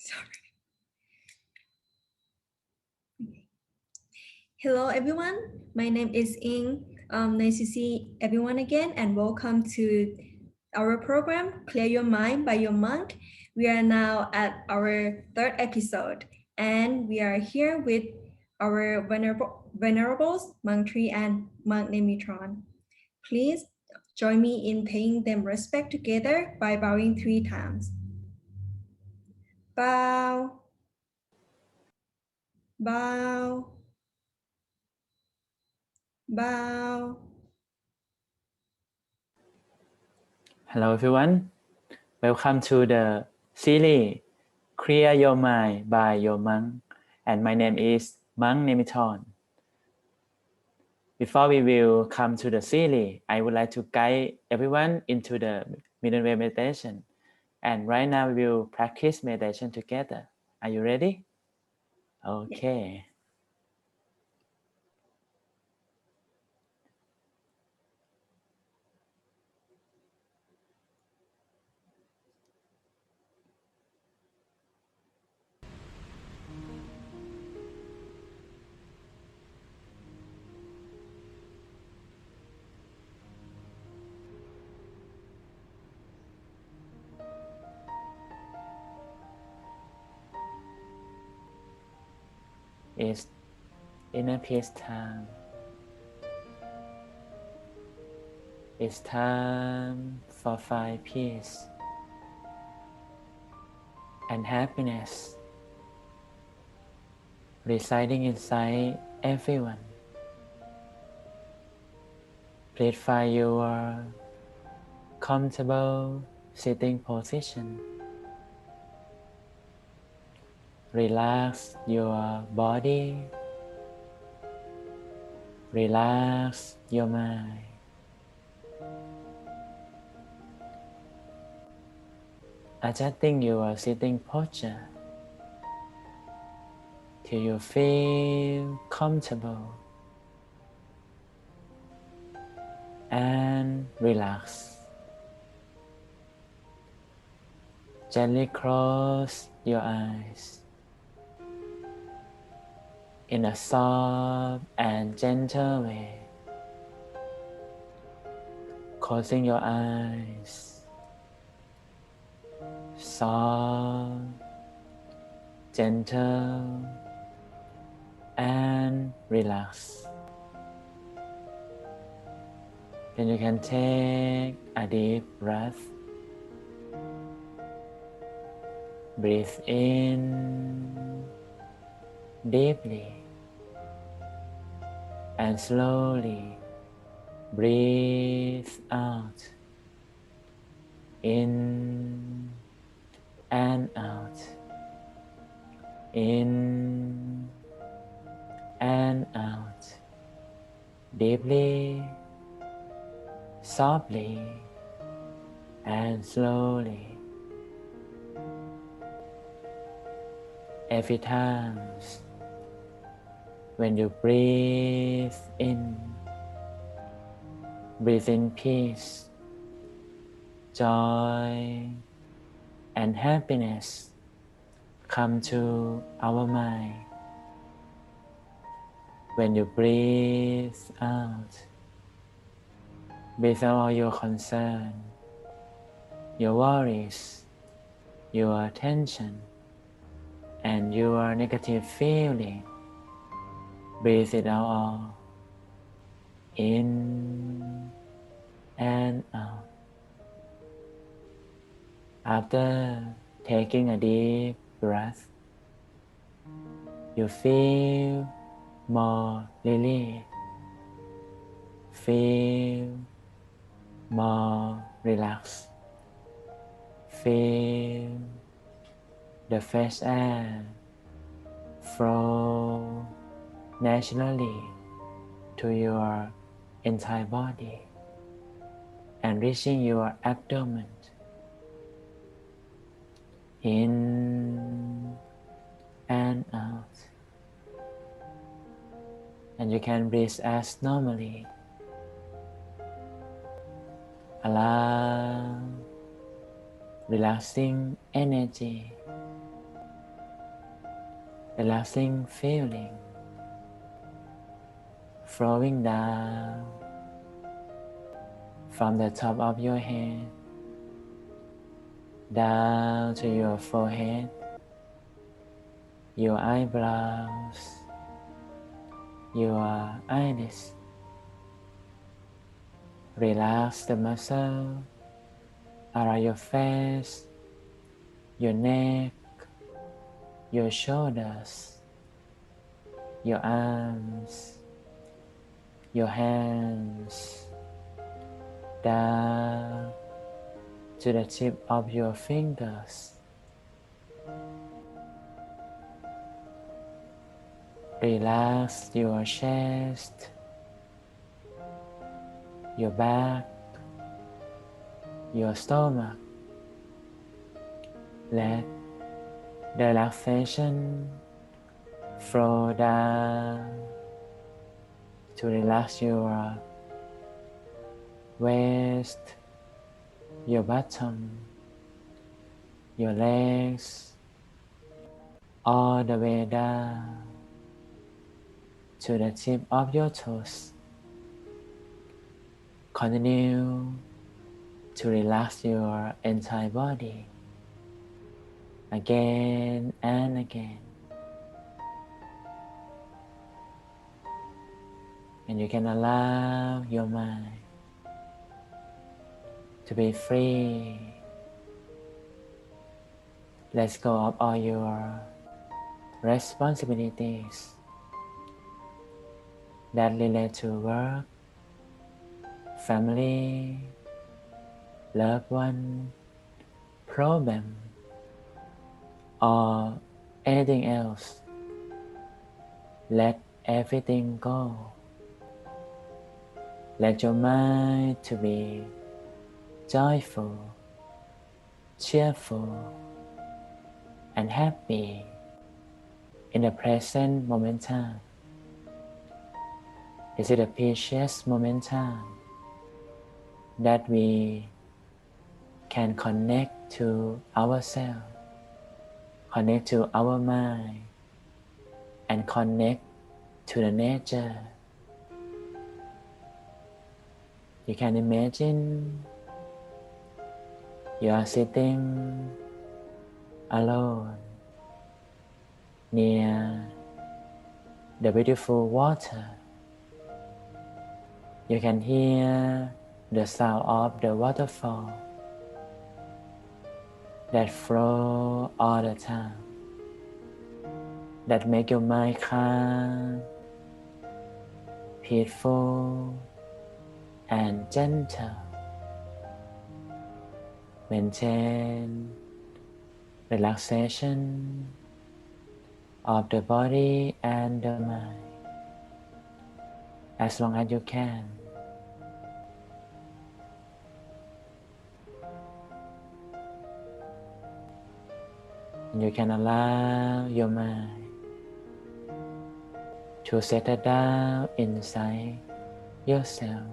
Sorry. Hello, everyone. My name is Ing. Nice to see everyone again, and welcome to our program, Clear Your Mind by Your Monk. We are now at our third episode, and we are here with our venerables, Monk Tree and Monk Nemitron. Please join me in paying them respect together by bowing 3 times. Bow, bow, bow. Hello everyone, welcome to the series Clear Your Mind by Your Monk, and my name is Monk Nemiton. Before we will come to the series, I would like to guide everyone into the middle way meditation, and right now we will practice meditation together. Are you ready? Okay. It's inner peace time. It's time for find peace and happiness residing inside everyone. Please find your comfortable sitting position. Relax your body. Relax your mind. Adjusting your sitting posture till you feel comfortable and relax. Gently close your eyes in a soft and gentle way. Closing your eyes, soft, gentle, and relax. Then you can take a deep breath. Breathe in deeply and slowly breathe out, in and out, in and out, deeply, softly, and slowly. Every time when you breathe in peace, joy, and happiness come to our mind. When you breathe out, breathe out all your concern, your worries, your tension, and your negative feeling. Breathe it out all, in and out. After taking a deep breath, you feel more relief, feel more relaxed, feel the fresh air flow naturally to your entire body and reaching your abdomen. In and out. And you can breathe as normally. Allow relaxing energy relaxing feeling flowing down from the top of your head down to your forehead, your eyebrows, your eyelids. Relax the muscle around your face, your neck, your shoulders, your arms, your hands, down to the tip of your fingers. Relax your chest, your back, your stomach. Let the relaxation flow down to relax your waist, your bottom, your legs, all the way down to the tip of your toes. Continue to relax your entire body again and again. And you can allow your mind to be free. Let go of all your responsibilities that relate to work, family, loved one, problem, or anything else. Let everything go. Let your mind to be joyful, cheerful, and happy in the present momentum. This is a precious momentum that we can connect to ourselves, connect to our mind, and connect to the nature. You can imagine you are sitting alone near the beautiful water. You can hear the sound of the waterfall that flow all the time, that make your mind calm, peaceful, and gentle. Maintain relaxation of the body and the mind as long as you can. You can allow your mind to settle down inside yourself.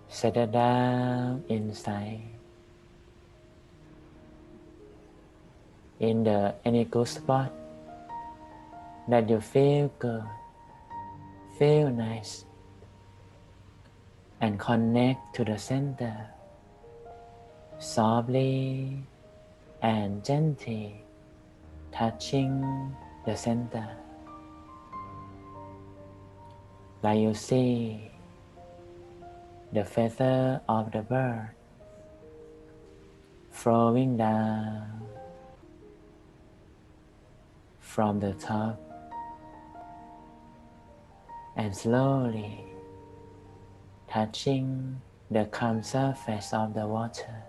Settle down inside in any good spot that you feel good, feel nice, and connect to the center softly and gently, touching the center. Like you see the feather of the bird flowing down from the top and slowly touching the calm surface of the water.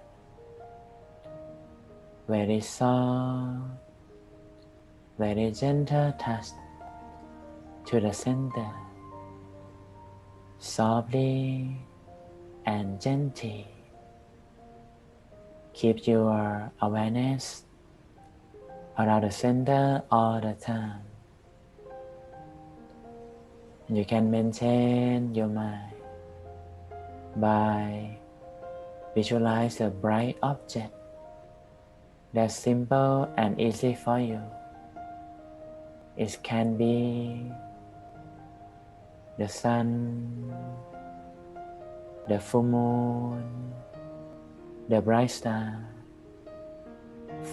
Very soft, very gentle touch to the center, softly and gently. Keep your awareness around the center all the time. You can maintain your mind by visualize a bright object that's simple and easy for you. It can be the sun, the full moon, the bright star,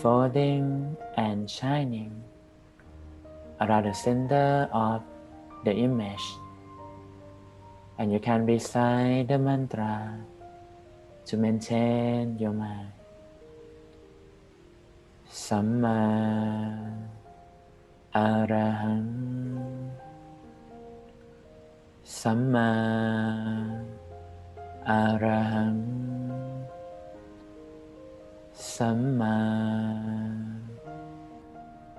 floating and shining around the center of the image. And you can recite the mantra to maintain your mind. Samma Arahang, Samma Arahang, Samma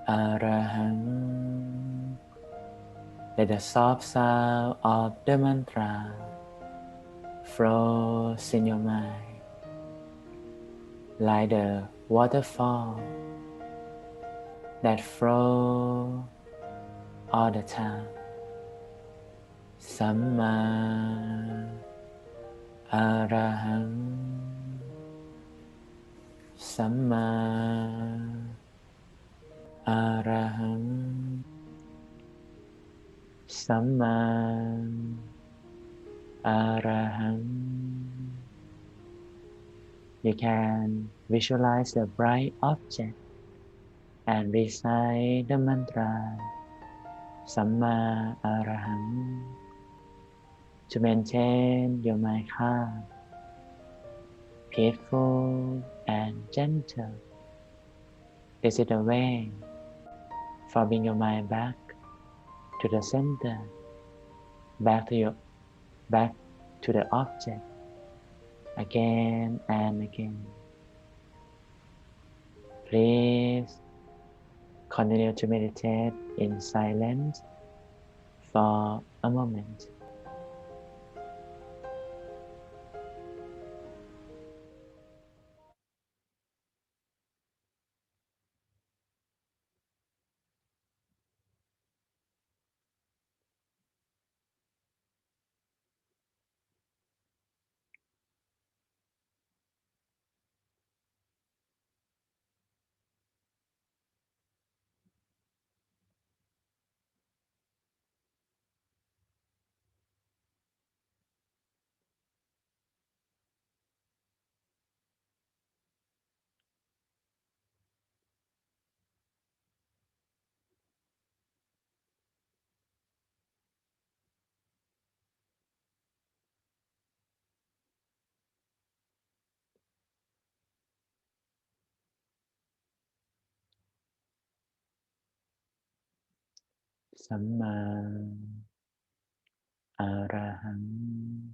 Arahang. Let the soft sound of the mantra flows in your mind like the waterfall that flows all the time. Samma Arahang, Samma Arahang, Samma Arahang. You can visualize the bright object and recite the mantra Samma Arahang to maintain your mind calm, peaceful, and gentle. This is the way for bringing your mind back to the center, back to the object again and again. Please continue to meditate in silence for a moment. Samma Arahang,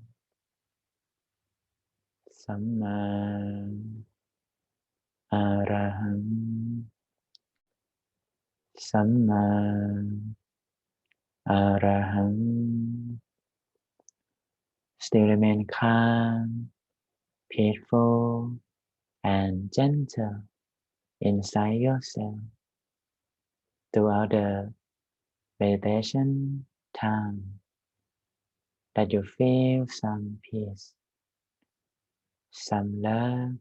Samma Arahang, Samma Arahang. Still remain calm, peaceful, and gentle inside yourself throughout the meditation time, that you feel some peace, some love,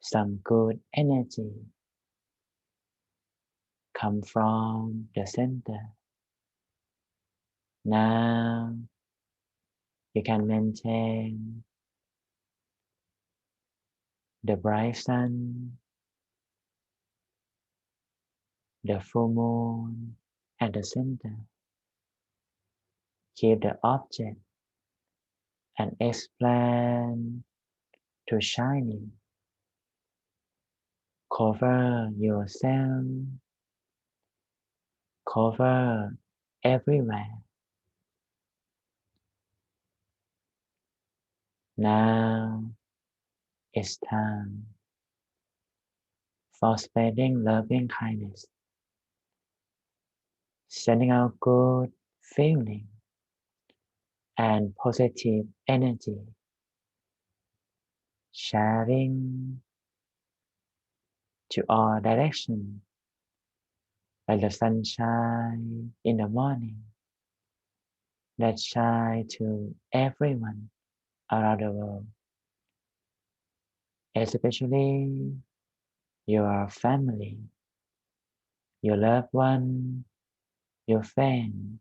some good energy come from the center. Now you can maintain the bright sun, the full moon at the center. Keep the object and expand to shining. Cover yourself, cover everywhere. Now it's time for spreading loving kindness, sending out good feeling and positive energy, sharing to all directions like the sunshine in the morning that shine to everyone around the world, especially your family, your loved one, your friend,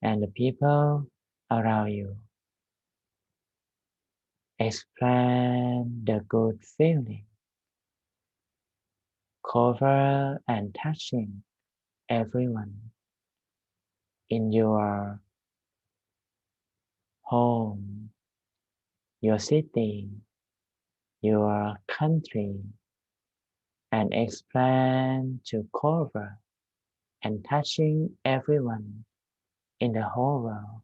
and the people around you. Expand the good feeling, cover and touching everyone in your home, your city, your country, and expand to cover and touching everyone in the whole world.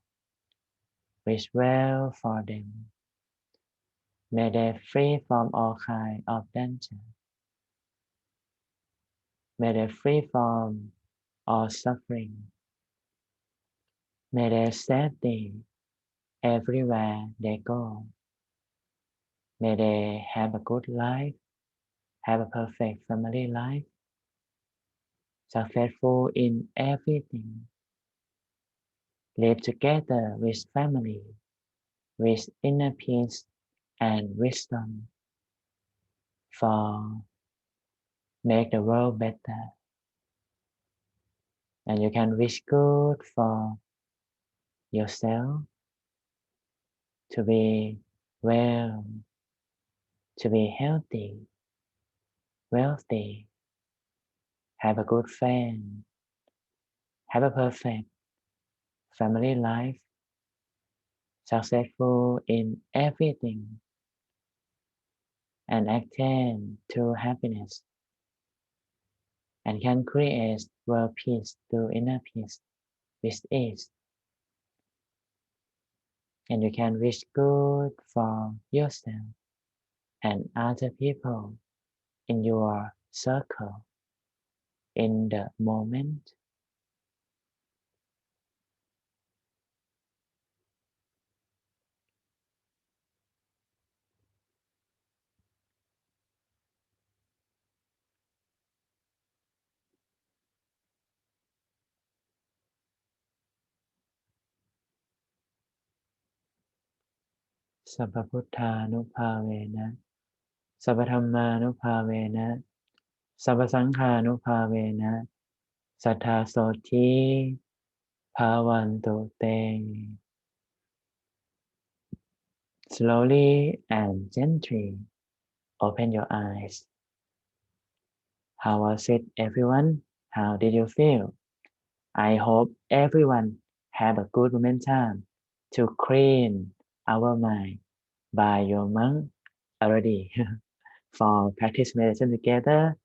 Wish well for them. May they free from all kind of danger. May they free from all suffering. May they safety everywhere they go. May they have a good life, have a perfect family life, successful in everything. Live together with family, with inner peace and wisdom, for make the world better. And you can wish good for yourself to be well, to be healthy, wealthy, have a good friend, have a perfect family life, successful in everything, and attain to happiness, and can create world peace through inner peace with ease. And you can wish good for yourself and other people in your circle in the moment. Sabba Buddhanuppavena, Sabba Dhammanuppavena, Sabba Sanghanuppavena, Sattha Soti Bhavantu Te. Slowly and gently open your eyes. How was it, everyone? How did you feel? I hope everyone had a good momentum to clean our mind by your monk already for practice meditation together.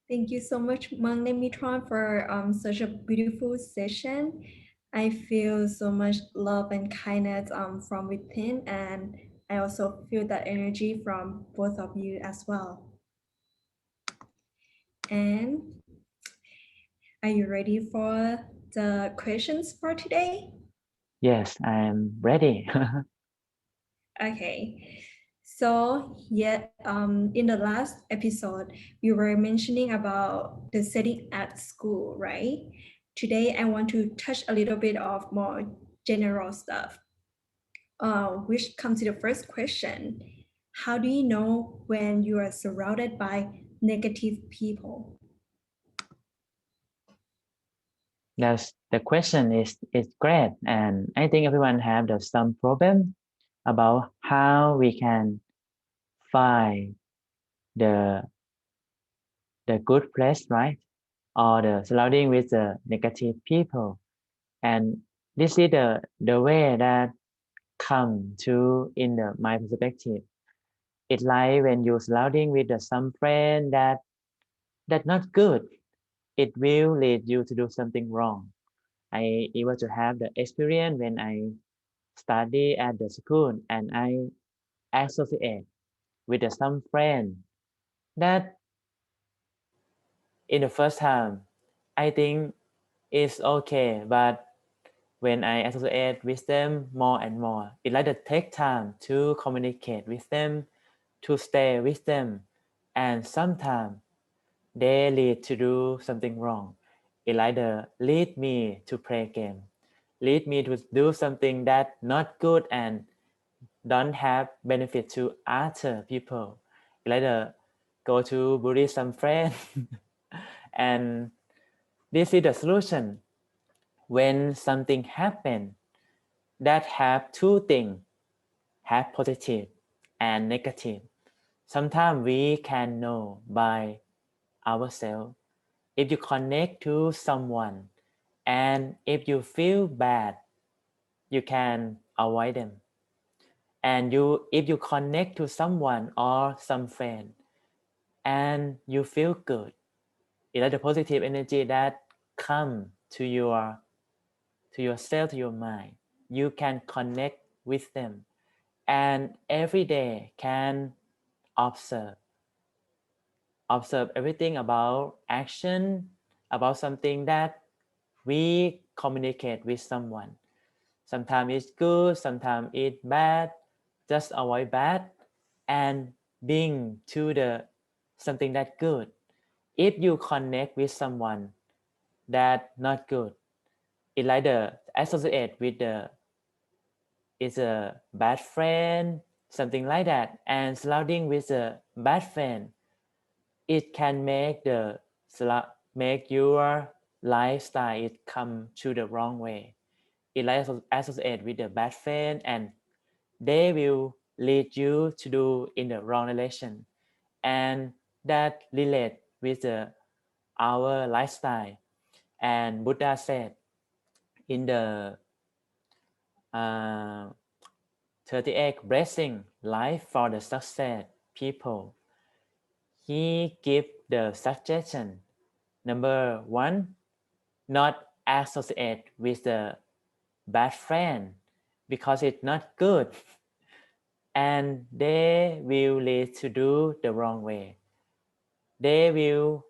Thank you so much, Mang Nemitron, for such a beautiful session. I feel so much love and kindness from within, and I also feel that energy from both of you as well. And are you ready for the questions for today? Yes, I am ready. Okay. So in the last episode, we were mentioning about the setting at school, right? Today, I want to touch a little bit of more general stuff, which comes to the first question. How do you know when you are surrounded by negative people? That's the question is great, and I think everyone have some problem about how we can find the the good place, right? Or the surrounding with the negative people. And this is the way that come to in my perspective. It's like when you're surrounding with some friend that not good, it will lead you to do something wrong. I able to have the experience when I study at the school and I associate with some friend that in the first time I think it's okay, but when I associate with them more and more, it like to take time to communicate with them, to stay with them, and sometimes they lead to do something wrong. It either lead me to play game, lead me to do something that not good and don't have benefit to other people. Either go to bully some friend and this is the solution. When something happen that have two things, have positive and negative, sometimes we can know by ourselves. If you connect to someone and if you feel bad, you can avoid them. And if you connect to someone or some friend and you feel good, it's like the positive energy that come to yourself, to your mind. You can connect with them and every day can observe everything about action, about something that we communicate with someone. Sometimes it's good, sometimes it's bad. Just avoid bad and being to the something that good. If you connect with someone that not good, it like the associate with the is a bad friend, something like that, and surrounding with a bad friend, it can make make your lifestyle it come to the wrong way. It like associate with the bad friend and they will lead you to do in the wrong direction, and that relate with our lifestyle. And Buddha said in the 38 blessing life for the success people, he give the suggestion. Number one, not associate with the bad friend because it's not good and they will lead to do the wrong way. They will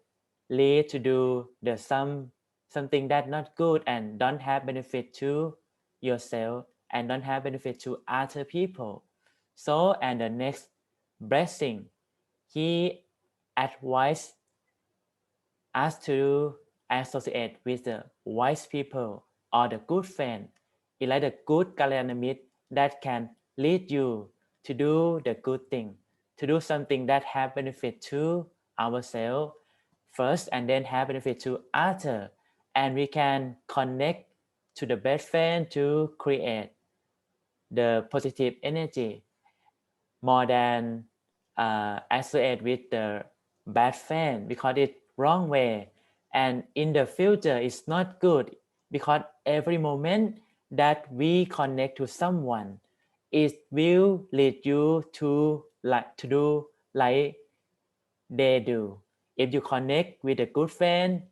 lead to do the something that not good and don't have benefit to yourself and don't have benefit to other people. So, and the next blessing, he advised us to associate with the wise people or the good friend. It's like the good Kalyanamit that can lead you to do the good thing, to do something that have benefit to ourselves first and then have benefit to other. And we can connect to the best friend to create the positive energy more than associate with the bad friend because it's wrong way, and in the future it's not good because every moment that we connect to someone, it will lead you to do like they do. If you connect with a good friend,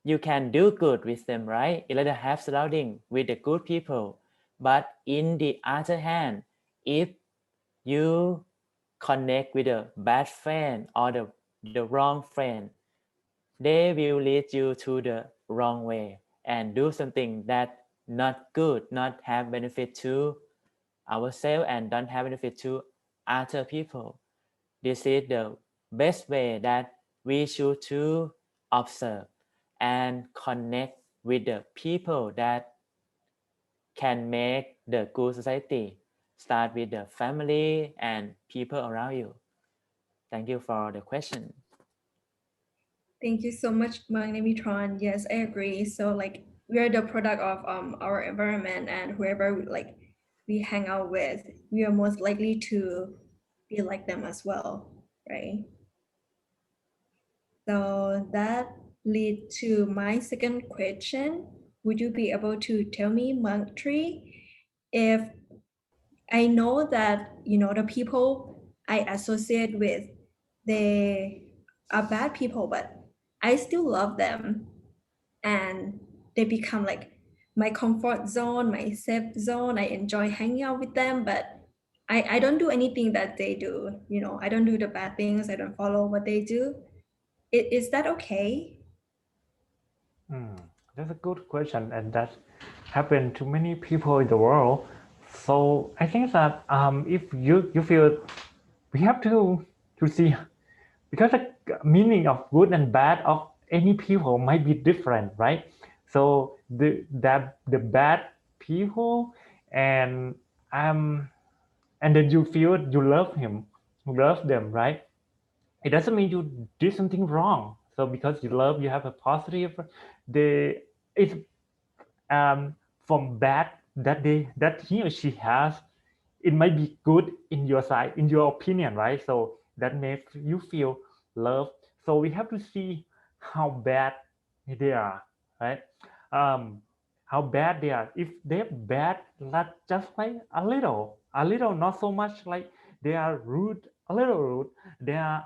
you can do good with them, right? You let them have surrounding with the good people. But in the other hand, if you connect with a bad friend or the wrong friend, they will lead you to the wrong way and do something that not good, not have benefit to ourselves and don't have benefit to other people. This is the best way that we should to observe and connect with the people that can make the good society. Start with the family and people around you. Thank you for the question. Thank you so much, Magnemitron. Yes, I agree. So like we are the product of our environment, and whoever we hang out with, we are most likely to be like them as well, right? So that leads to my second question. Would you be able to tell me, Monk Tree, if I know that the people I associate with, they are bad people, but I still love them, and they become like my comfort zone, my safe zone. I enjoy hanging out with them, but I don't do anything that they do. I don't do the bad things. I don't follow what they do. Is that okay? That's a good question, and that happened to many people in the world. So I think that if you feel we have to see, because the meaning of good and bad of any people might be different, right? So the bad people, and and then you feel you love him, love them, right? It doesn't mean you did something wrong. So because you love, you have a positive, they it's from bad that he or she has, it might be good in your side, in your opinion, right? So that makes you feel love. So we have to see how bad they are, right? um how bad they are. If they're bad, like just like a little, not so much like they are rude, a little rude, they are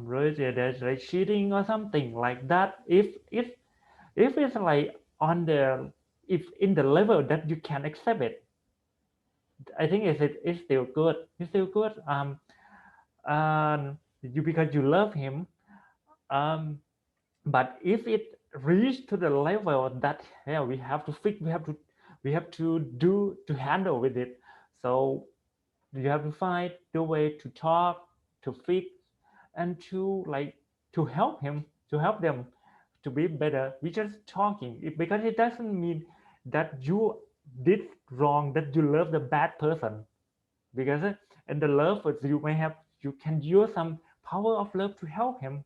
really they're like cheating or something like that. If it's like on the, if in the level that you can accept it, I think it's still good. It's still good. You, because you love him. Um, but if it reached to the level that, yeah, we have to fix, we have to do to handle with it. So you have to find the way to talk, to fix, and to like to help him, to help them to be better. We just talking because it doesn't mean that you did wrong, that you love the bad person. Because in the love, you may have, you can use some power of love to help him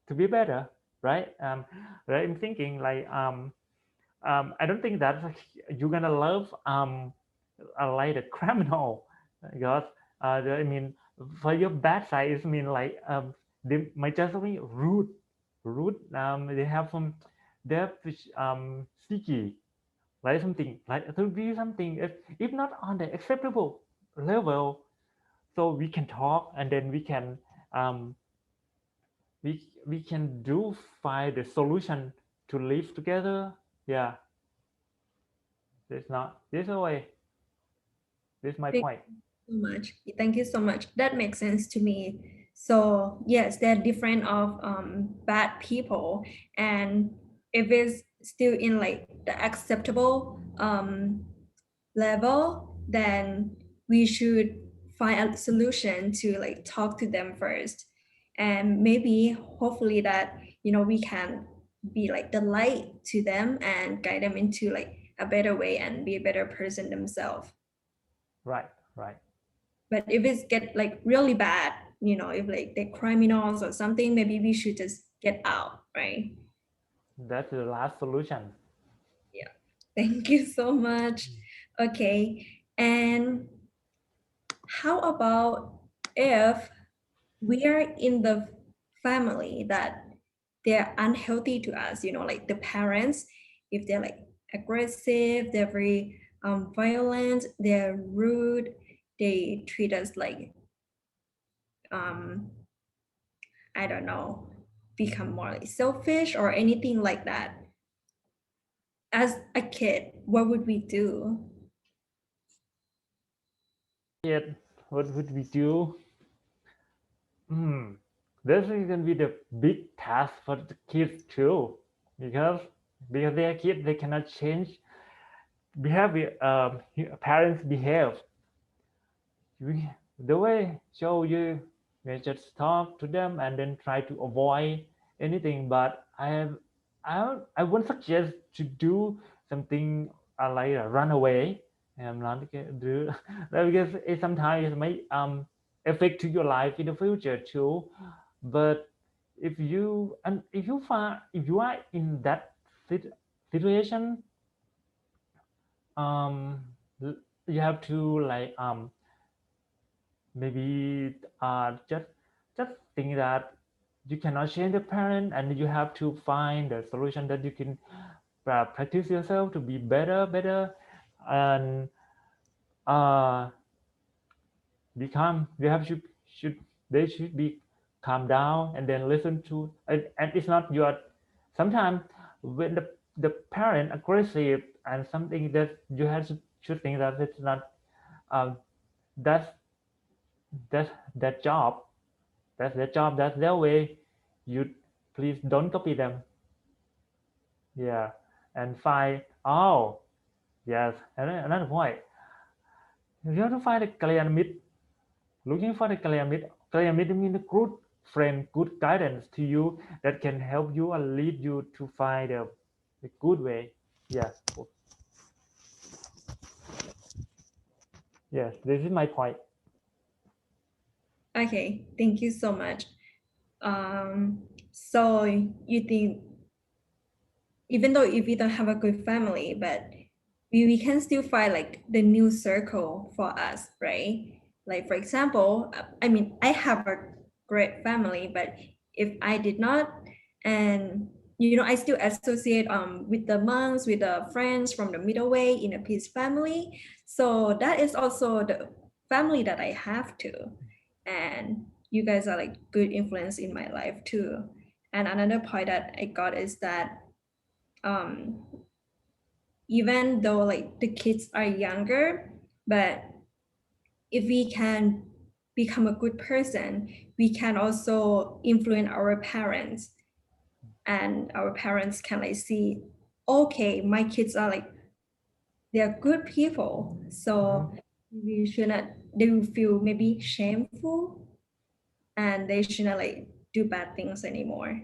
to be better, right? Right, I'm thinking like I don't think that you're gonna love like a criminal, because I mean, for your bad side, it mean like they might just be rude. They have some, they have sticky, like something like to be something, if not on the acceptable level. So we can talk, and then we can um we can do find the solution to live together. Yeah, there's not this way. This is my Thank point. you so much. Thank you so much. That makes sense to me. So yes, they're different of bad people, and if it's still in like the acceptable level, then we should find a solution to like talk to them first, and maybe hopefully that we can be like the light to them and guide them into like a better way and be a better person themselves. Right, right. But if it's get like really bad, if like they're criminals or something, maybe we should just get out, right? That's the last solution. Yeah. Thank you so much. Okay. And how about if we are in the family that they're unhealthy to us, like the parents, if they're like aggressive, they're very violent, they're rude, they treat us like um I don't know, become more like selfish or anything like that. As a kid, what would we do? Yet, what would we do? Hmm. This is going to be the big task for the kids too, because they are kids, they cannot change behavior. Parents behave. The way, so you just talk to them and then try to avoid anything. But I won't suggest to do something like run away. I'm not gonna do that, because it sometimes it may affect to your life in the future too. But if you are in that situation, um you have to like maybe just think that you cannot change the parent, and you have to find a solution that you can practice yourself to be better, and uh become, you have should they should be calm down and then listen to, and it's not your, sometimes when the parent aggressive and something that you have to should think that it's not um that's that's that job, that's their job, that's their way. You please don't copy them. Yeah, and find, oh yes, and then another point, you have to find a clear mid, looking for the clear mid. Clear mid means a good friend, good guidance to you that can help you and lead you to find a good way. Yes. Yes, this is my point. Okay, thank you so much. So you think even though if we don't have a good family, but we can still find like the new circle for us, right? Like for example, I mean, I have a great family, but if I did not, and you know, I still associate with the monks, with the friends from the middle way in a peace family. So that is also the family that I have too. And you guys are like good influence in my life too. And another point that I got is that um, even though like the kids are younger, but if we can become a good person, we can also influence our parents, and our parents can like see, okay, my kids are like they're good people, so we should not, they will feel maybe shameful and they should not like do bad things anymore.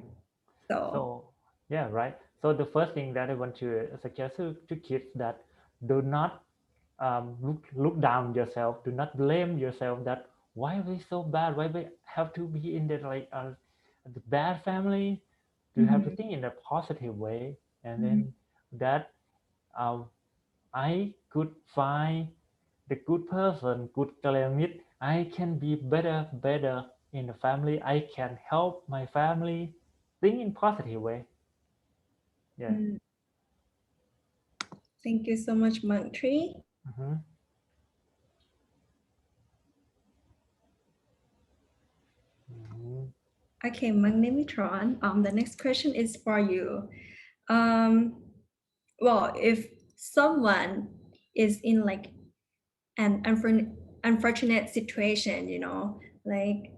So So yeah, right. So the first thing that I want to suggest to kids that do not look down yourself. Do not blame yourself that why we so bad. Why we have to be in the the bad family. You have to think in a positive way, and then that um, I could find the good person, good calamity. I can be better in the family. I can help my family. Think in positive way. Yeah. thank you so much, Monk Tree. Mm-hmm. Mm-hmm. Okay, Magnemitron, the next question is for you. Um, well, if someone is in like an unfortunate situation, you know, like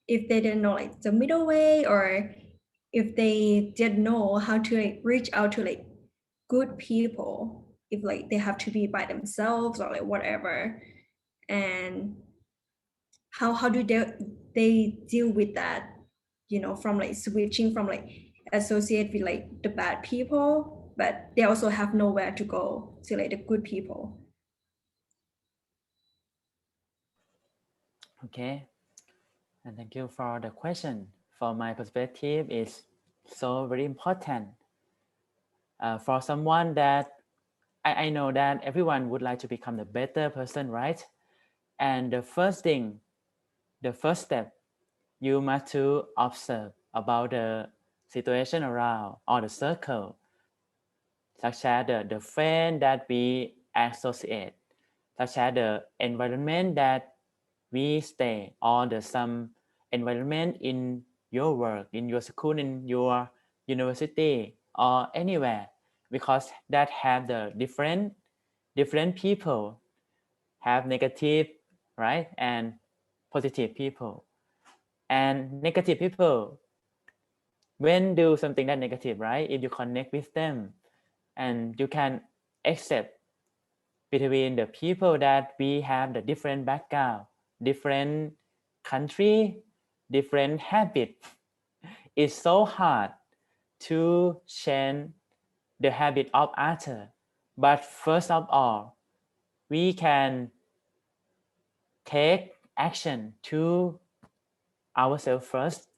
if they didn't know like the middle way, or if they didn't know how to like reach out to like good people, if like they have to be by themselves or like whatever, and how do they deal with that, you know, from like switching from like associate with like the bad people, but they also have nowhere to go to like the good people. Okay, and thank you for the question. From my perspective, is so very important for someone that I know that everyone would like to become the better person, right? And the first thing, the first step, you must to observe about the situation around or the circle, such as the friend that we associate, such as the environment that we stay, or the some environment in your work, in your school, in your university, or anywhere, because that have the different people have negative, right, and positive people. And negative people, when do something that negative, right, if you connect with them and you can accept between the people that we have the different background, different country, different habit, it's so hard to change the habit of others. But first of all, we can take action to ourselves first.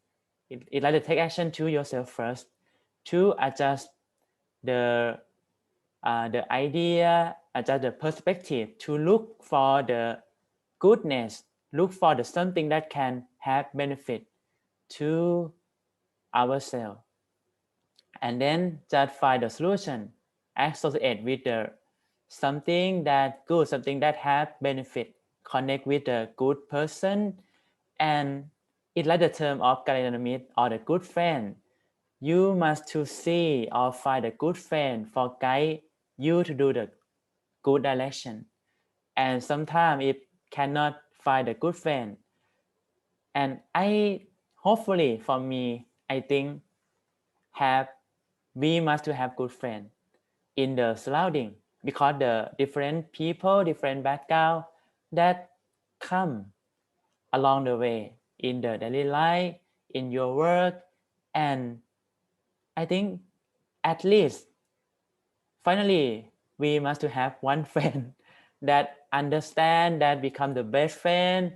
It like to take action to yourself first to adjust the idea, adjust the perspective, to look for the goodness, look for the something that can have benefit to ourselves, and then just find the solution, associate with the something that good, something that have benefit, connect with a good person, and it's like the term of Kalyanamit or the good friend. You must to see or find a good friend for guide you to do the good direction. And sometimes it cannot find a good friend. And I hopefully for me, I think have we must to have good friend in the surrounding, because the different people, different background that come along the way in the daily life, in your work, and I think at least finally we must to have one friend that understand, that become the best friend.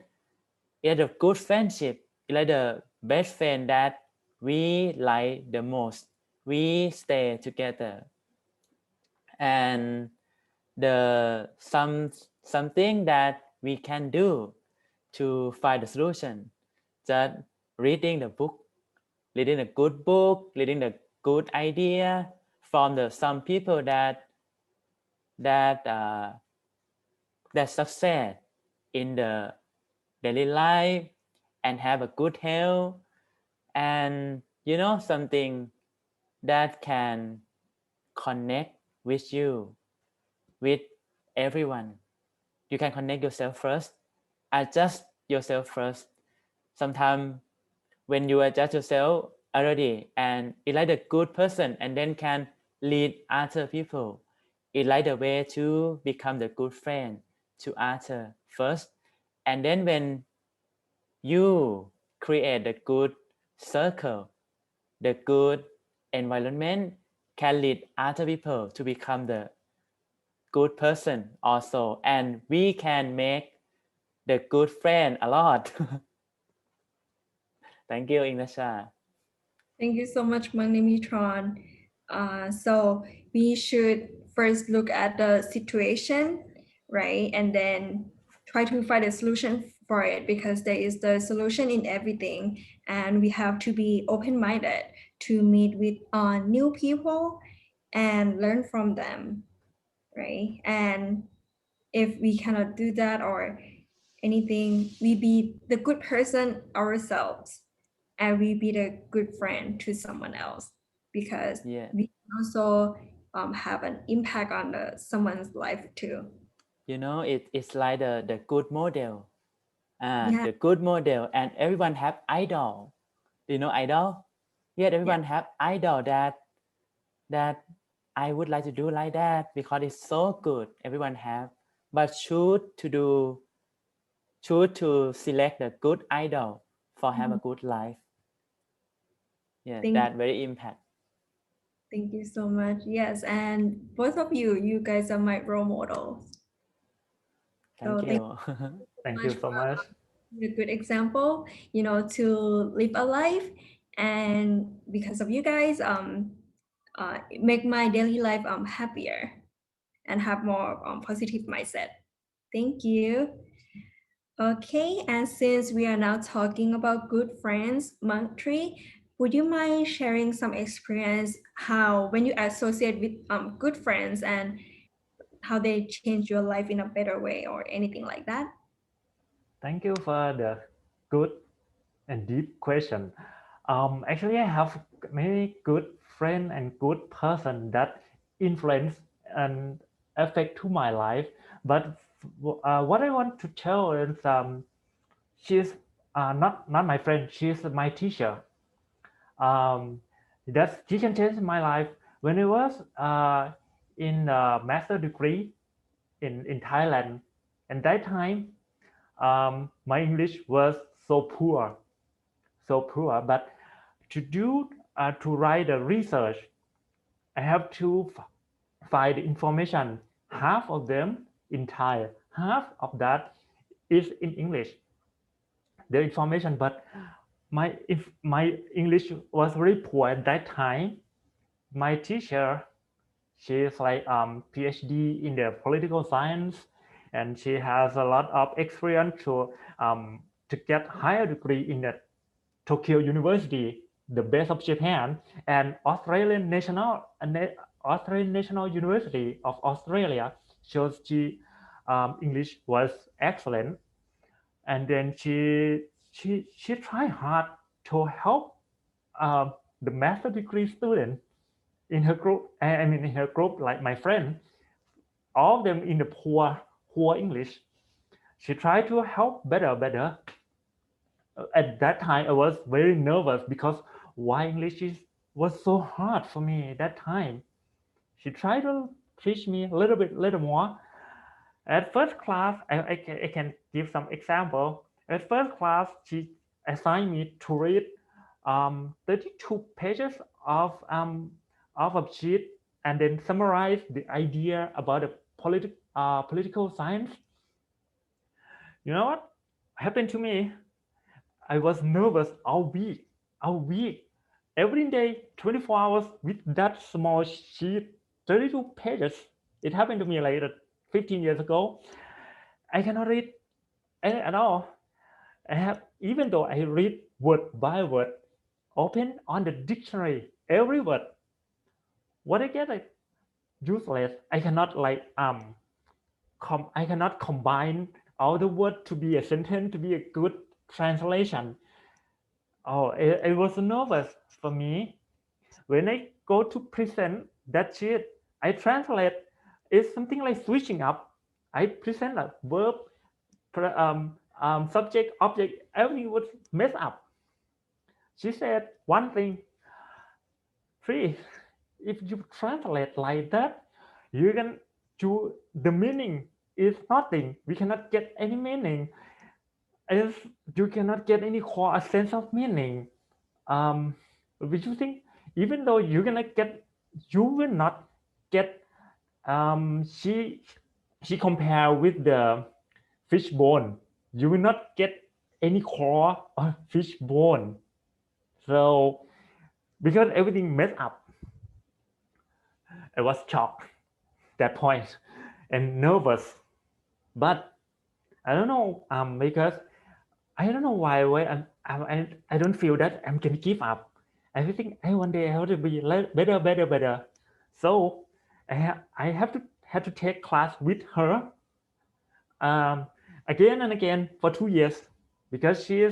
It's a good friendship. It's like the best friend that we like the most. We stay together, and the something that we can do to find the solution, just reading the book, reading a good book, reading the good idea from the some people that that success in the daily life and have a good health, and something that can connect with you, with everyone. You can connect yourself first, adjust yourself first. Sometimes when you adjust yourself already and it's like a good person, and then can lead other people, it's like the way to become the good friend to other first. And then when you create the good circle, the good environment, can lead other people to become the good person also, and we can make the good friend a lot. Thank you, Ignacia. Thank you so much, Magnimitron. So we should first look at the situation, right? And then try to find a solution for it, because there is the solution in everything. And we have to be open-minded to meet with new people and learn from them, right? And if we cannot do that or anything, we be the good person ourselves, and we be the good friend to someone else, because Yeah, we also have an impact on someone's life too. it's like the good model. Yeah, The good model, and everyone have idol. Do you know idol? Yeah, everyone have idol that I would like to do like that because it's so good. Everyone have, but choose to select the good idol for have a good life. Yeah, thank, that very impact. thank you so much. Yes, and both of you guys are my role models. Thank So you. Thank you so much. a good example, to live a life, and because of you guys, make my daily life happier and have more positive mindset. Thank you. Okay, and since we are now talking about good friends, Monk Tree, would you mind sharing some experience how when you associate with good friends and how they change your life in a better way or anything like that? Thank you for the good and deep question. Actually, I have many good friend and good person that influence and affect to my life. But what I want to tell is she's not my friend. She's my teacher. That she can change my life. When I was in a master degree in Thailand, and that time my English was so poor. But to write a research, I have to find information. Half of them in Thai, half of that is in English. The information, but if my English was very poor at that time, my teacher, she is like PhD in the political science, and she has a lot of experience to get higher degree in the Tokyo University, the best of Japan, and Australian National University of Australia. Shows she English was excellent, and then she tried hard to help uh, the master degree student in her group. I mean, in her group, like my friend, all of them in the poor English. She tried to help better. At that time, I was very nervous because why was so hard for me at that time. She tried to teach me a little more. At first class, I can give some example. At first class, she assigned me to read 32 pages of a sheet and then summarize the idea about the political science. You know what happened to me? I was nervous all week, every day, 24 hours with that small sheet, 32 pages. It happened to me later, 15 years ago. I cannot read at all. I have, even though I read word by word, open on the dictionary, every word. What I get, like useless. I cannot I cannot combine all the words to be a sentence to be a good translation. Oh, it was nervous for me. When I go to present that sheet, I translate. It's something like switching up. I present a verb, subject, object, everything was messed up. She said one thing, please, if you translate like that, you can do the meaning is nothing. We cannot get any meaning. If you cannot get any core sense of meaning, which you think, even though you're gonna get, you will not get. She compare with the fish bone. You will not get any core of fish bone. So because everything messed up, I was shocked that point and nervous. But I don't know, because I don't know why I don't feel that I'm gonna give up. I think I one day I have to be better. So I have to take class with her, um, again and again for 2 years, because she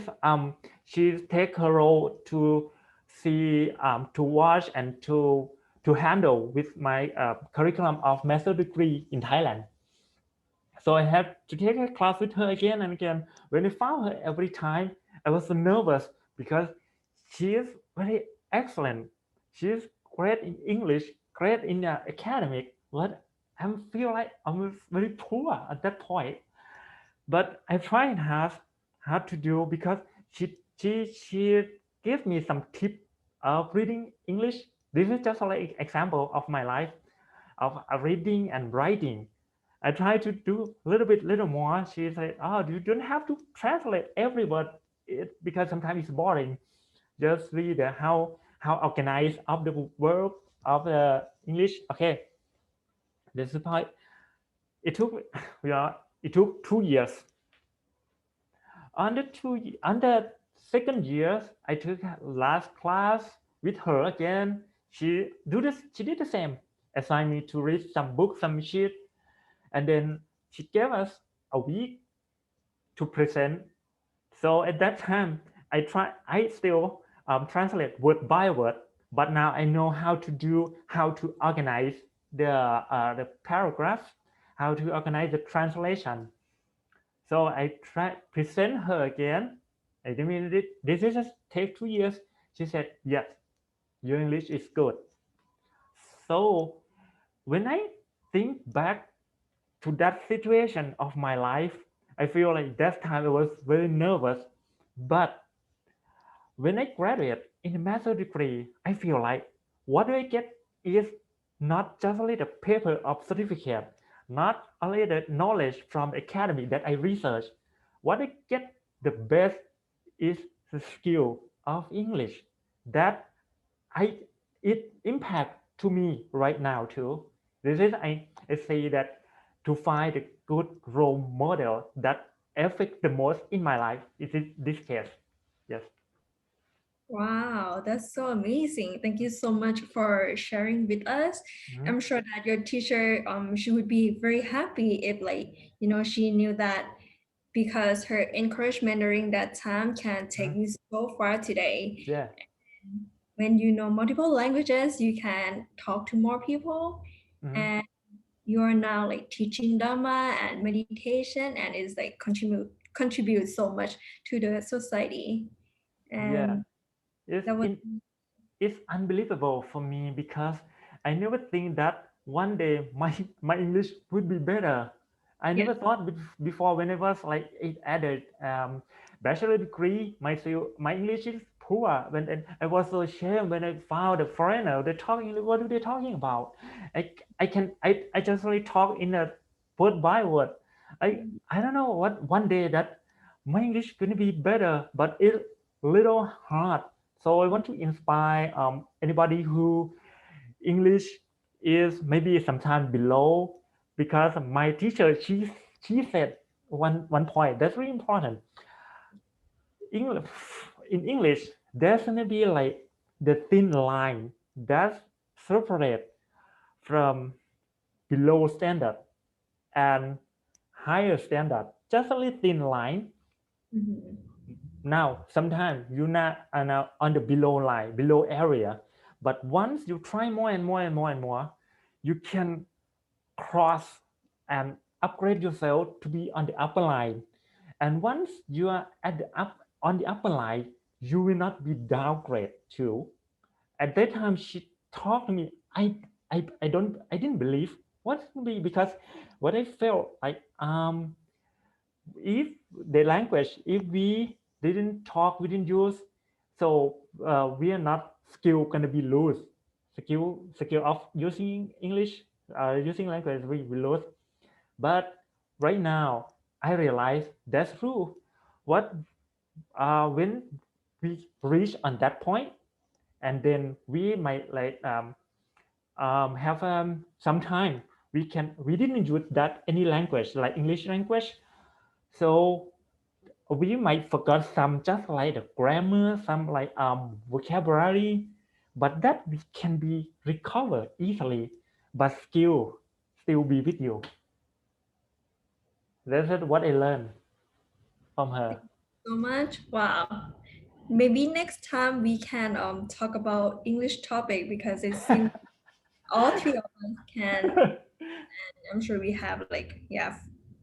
take her role to see, to watch and to handle with my curriculum of master degree in Thailand. So I had to take a class with her again and again. When I found her every time, I was so nervous because she is very excellent. She is great in English, great in academic, but I feel like I'm very poor at that point. But I tried hard to do, because she gave me some tip of reading English. This is just like example of my life of reading and writing. I try to do a little more. She said, "Oh, you don't have to translate every word, because sometimes it's boring. Just read how organized of the verb of the English." Okay, this is the point. It took yeah, it took 2 years. On the second year, I took last class with her again. She do this. She did the same. Assigned me to read some books, some sheet, and then she gave us a week to present. So at that time, I still translate word by word, but now I know how to organize the paragraph, how to organize the translation. So I try present her again. I mean, this is just take 2 years. She said, "Yes, your English is good." So when I think back to that situation of my life, I feel like that time I was very nervous. But when I graduate in a master degree, I feel like what I get is not just a little paper of certificate, not a little knowledge from academy that I research. What I get the best is the skill of English that I it impact to me right now too. This is I say that to find a good role model that affect the most in my life is this case. Yes. Wow, that's so amazing. Thank you so much for sharing with us. Mhm. I'm sure that your teacher, she would be very happy if she knew that, because her encouragement during that time can take you so far today. Yeah. When you know multiple languages, you can talk to more people, Mhm. and you are now like teaching Dharma and meditation, and it's like contribute so much to the society. Yeah. And It's that was it's unbelievable for me, because I never think that one day my English would be better. I yeah. never thought before, when I was like at the bachelor degree, my English is poor. When I was so ashamed when I found a foreigner, they talking, what are they talking about? I just only talk in a word by word. I don't know what one day that my English gonna be better, but it's little hard. So I want to inspire anybody who English is maybe sometimes below, because my teacher she said one point that's really important. English, in English, there's gonna be like the thin line that separate from below standard and higher standard. Just a little thin line. Mhm. Now, sometimes you're not now on the below line, below area, but once you try more and more and more and more, you can cross and upgrade yourself to be on the upper line. And once you are at the up on the upper line, you will not be downgraded too. At that time, she talked to me. I didn't believe what would be, because what I felt like if the language, if we didn't talk, we didn't use, so we are not skill gonna be lose skill of using English, using language we lose. But right now I realize that's true. What when we reach on that point, and then we might like have some time we didn't use that any language like English language, so we might forget some, just like the grammar, some like vocabulary, but that we can be recovered easily, but skill still be with you. That's what I learned from her. So much. Wow. Maybe next time we can talk about English topic because it seems all three of us can. I'm sure we have like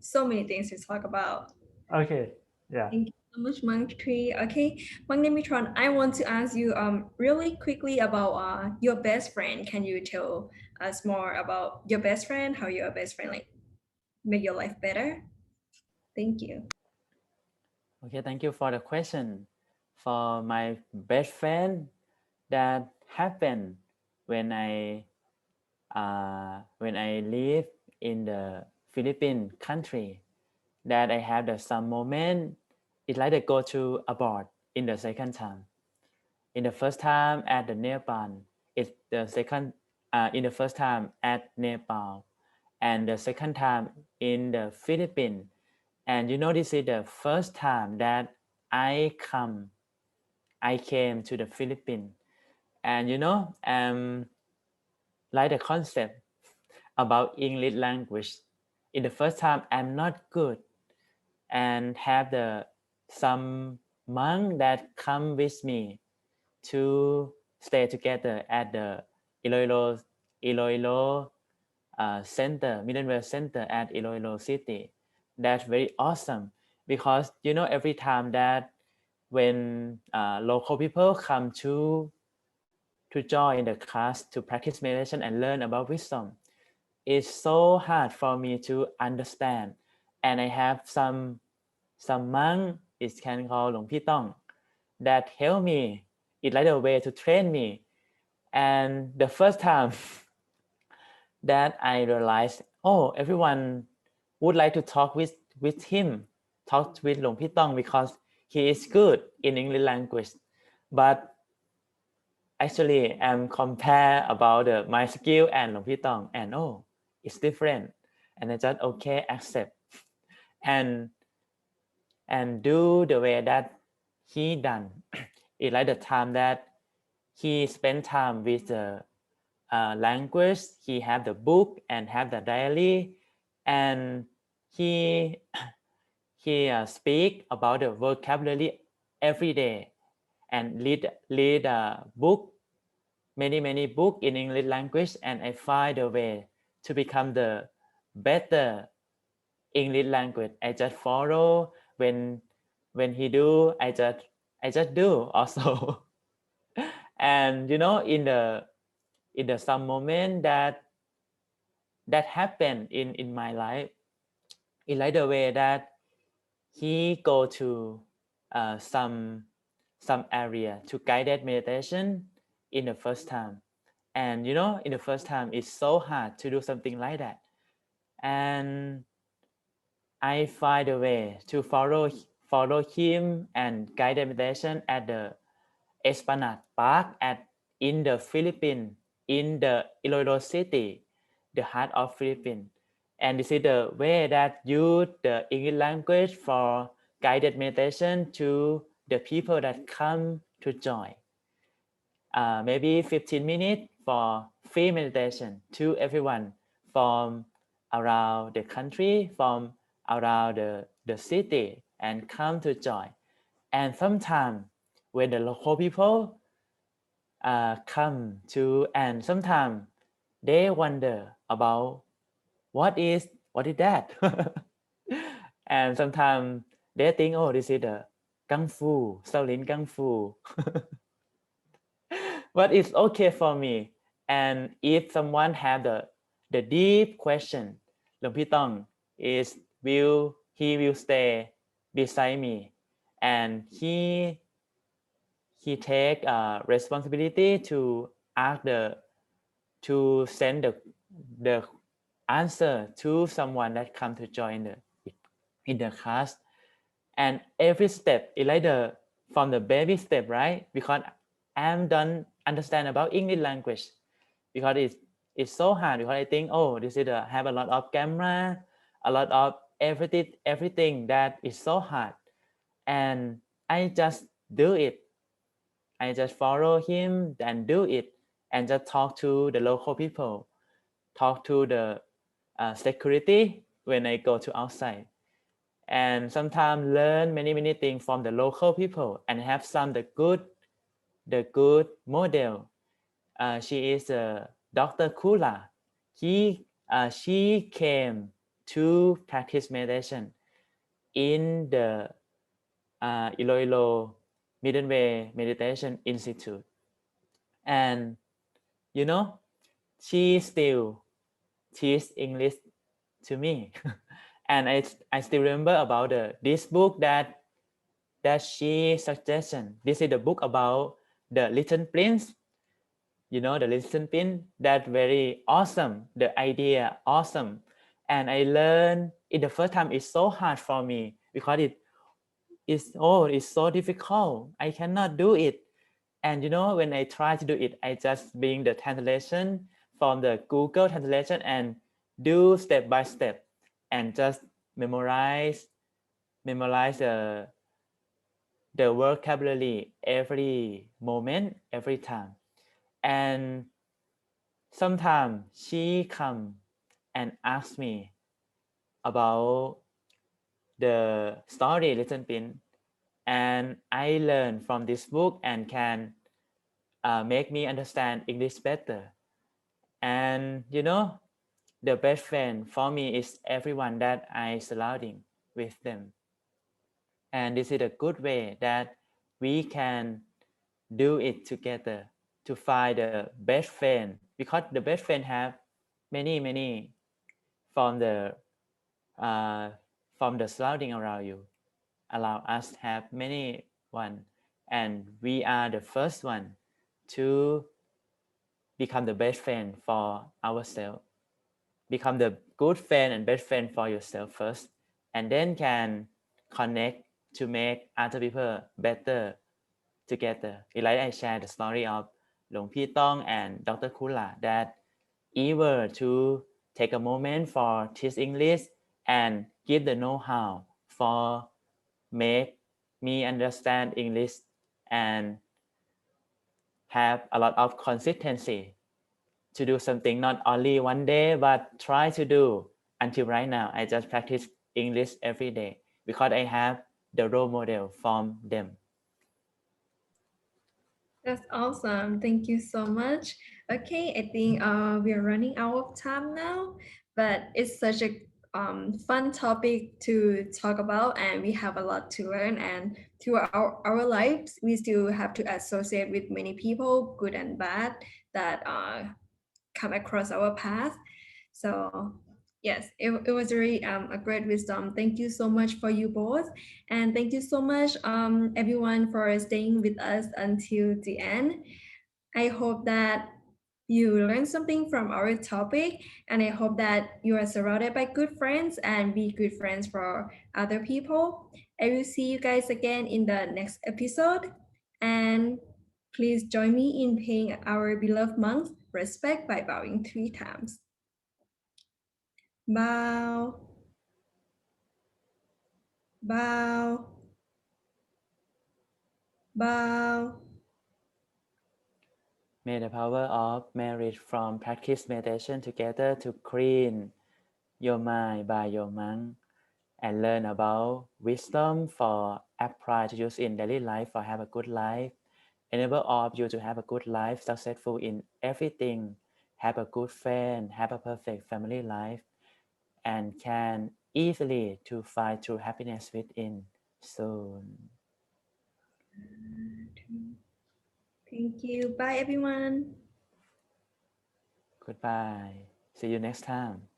so many things to talk about. Okay, yeah. Thank you so much, Monk Tree. Okay, Monk Nemitron, I want to ask you really quickly about your best friend. Can you tell us more about your best friend? How your best friend like make your life better? Thank you. Okay, thank you for the question. For my best friend, that happened when I live in the Philippine country. That I have some moment. It's like I go to abroad in the second time. In the first time at the Nepal, it's the second. In the first time at Nepal, and the second time in the Philippines. And this is the first time that I came to the Philippines. And like the concept about English language. In the first time, I'm not good, and have some monk that come with me to stay together at the Iloilo center, Middleware center at Iloilo City. That's very awesome because every time that when local people come to join the class to practice meditation and learn about wisdom, it's so hard for me to understand. And I have some monk, it can call Long Pi Tong, that help me. It's like a way to train me. And the first time that I realized, oh, everyone would like to talk with him, talk with Long Pi Tong because he is good in English language. But actually, I'm compare about my skill and Long Pi Tong, and oh, it's different. And I just okay, accept and do the way that he done. It's like the time that he spent time with the language. He have the book and have the diary, and he speak about the vocabulary every day and read a book, many book in English language, and I find a way to become the better English language. I just follow when he do, I just do also. And in the some moment that happened in my life, it's like the way that he go to some area to guided meditation in the first time. And in the first time it's so hard to do something like that. and I find a way to follow him and guide the meditation at the Esplanade Park in the Philippines, in the Iloilo City, the heart of Philippines. And this is the way that use the English language for guided meditation to the people that come to join. Maybe 15 minutes for free meditation to everyone from around the country, from around the city, and come to join. And sometimes when the local people come to, and sometimes they wonder about what is that. And sometimes they think, oh, this is the kung fu, Shaolin kung fu. But it's okay for me. And if someone have the deep question, Luang Pi Tong will stay beside me, and he take responsibility to ask to send the answer to someone that come to join in the class. And every step is like from the baby step, right? Because I don't understand about English language, because it's so hard, because I think, oh, this is have a lot of camera, a lot of everything that is so hard, and I just do it. I just follow him and do it, and just talk to the local people, talk to the security when I go to outside, and sometimes learn many things from the local people, and have some the good model. She is Dr. Kula. She came to practice meditation in the Iloilo Middle Way Meditation Institute, and you know, she still teach English to me. And I still remember about this book that she suggested. This is the book about the Little Prince. You know, the Little Prince, that very awesome, the idea awesome. And I learned in the first time, it's so hard for me because it's so difficult. I cannot do it. And you know, when I try to do it, I just bring the translation from the Google translation and do step by step, and just memorize the vocabulary every moment, every time. And sometimes she come and ask me about the story Little Prince, and I learn from this book and can make me understand English better. And you know, the best friend for me is everyone that I surrounding with them. And this is a good way that we can do it together to find the best friend, because the best friend have many from the surrounding around you. Allow us to have many one, and we are the first one to become the best friend for ourselves. Become the good friend and best friend for yourself first, and then can connect to make other people better together. Like I shared the story of Luang Pi Tong and Dr. Kula, that eager to take a moment for teach English and give the know-how for make me understand English, and have a lot of consistency to do something not only one day, but try to do until right now. I just practice English every day because I have the role model from them. That's awesome. Thank you so much. Okay, I think we are running out of time now, but it's such a fun topic to talk about, and we have a lot to learn. And through our lives, we still have to associate with many people, good and bad, that come across our path. So yes, it was really a great wisdom. Thank you so much for you both. And thank you so much everyone for staying with us until the end. I hope that you learned something from our topic, and I hope that you are surrounded by good friends and be good friends for other people. I will see you guys again in the next episode, and please join me in paying our beloved monks respect by bowing 3 times. Bow, bow, bow. May the power of merit from practice meditation together to clean your mind by your monk and learn about wisdom for apply to use in daily life for have a good life. Enable all of you to have a good life, successful in everything, have a good friend, have a perfect family life, and can easily to find true happiness within soon. Thank you. Bye, everyone. Goodbye. See you next time.